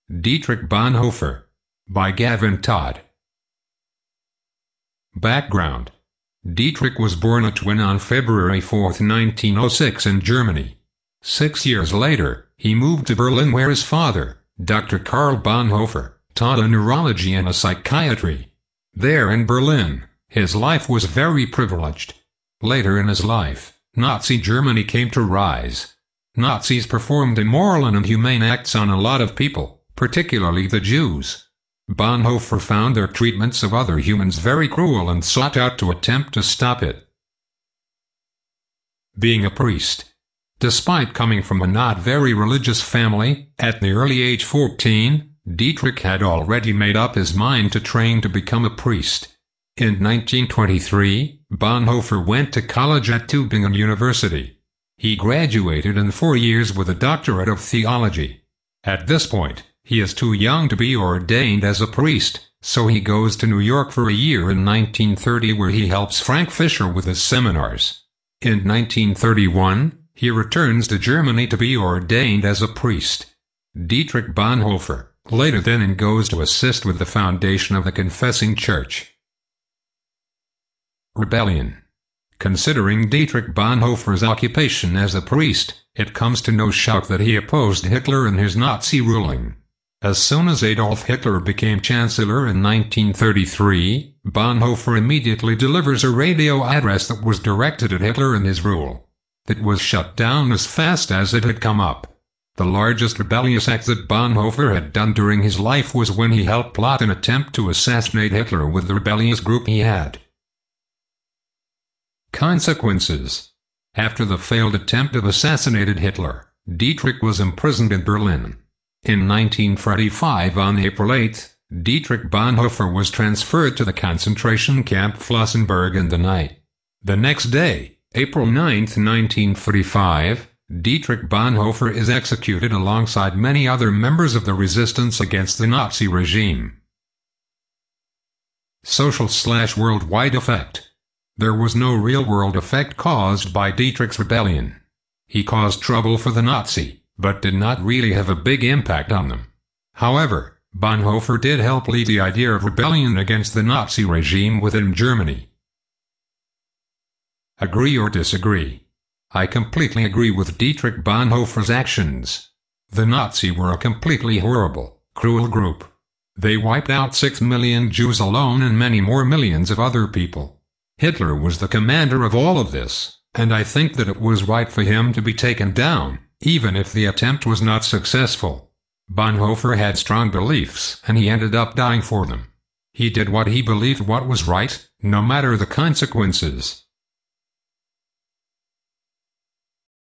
Dietrich Bonhoeffer. By Gavin Todd. Background: Dietrich was born a twin on February 4, 1906 in Germany. 6 years later, he moved to Berlin where his father, Dr. Karl Bonhoeffer, taught a neurology and a psychiatry. There in Berlin, his life was very privileged. Later in his life, Nazi Germany came to rise. Nazis performed immoral and inhumane acts on a lot of people, particularly the Jews. Bonhoeffer found their treatments of other humans very cruel and sought out to attempt to stop it. Being a priest. Despite coming from a not very religious family, at the early age 14, Dietrich had already made up his mind to train to become a priest. In 1923, Bonhoeffer went to college at Tübingen University. He graduated in 4 years with a doctorate of theology. At this point, he is too young to be ordained as a priest, so he goes to New York for a year in 1930 where he helps Frank Fischer with his seminars. In 1931, he returns to Germany to be ordained as a priest. Dietrich Bonhoeffer later then goes to assist with the foundation of the Confessing Church. Rebellion. Considering Dietrich Bonhoeffer's occupation as a priest, it comes to no shock that he opposed Hitler and his Nazi ruling. As soon as Adolf Hitler became Chancellor in 1933, Bonhoeffer immediately delivers a radio address that was directed at Hitler and his rule. It was shut down as fast as it had come up. The largest rebellious act that Bonhoeffer had done during his life was when he helped plot an attempt to assassinate Hitler with the rebellious group he had. Consequences. After the failed attempt of assassinating Hitler, Dietrich was imprisoned in Berlin. In 1945 on April 8, Dietrich Bonhoeffer was transferred to the concentration camp Flossenburg in the night. The next day, April 9, 1945, Dietrich Bonhoeffer is executed alongside many other members of the resistance against the Nazi regime. Social/worldwide effect. There was no real-world effect caused by Dietrich's rebellion. He caused trouble for the Nazi, but did not really have a big impact on them. However, Bonhoeffer did help lead the idea of rebellion against the Nazi regime within Germany. Agree or disagree? I completely agree with Dietrich Bonhoeffer's actions. The Nazis were a completely horrible, cruel group. They wiped out 6 million Jews alone and many more millions of other people. Hitler was the commander of all of this, and I think that it was right for him to be taken down, even if the attempt was not successful. Bonhoeffer had strong beliefs and he ended up dying for them. He did what he believed what was right, no matter the consequences.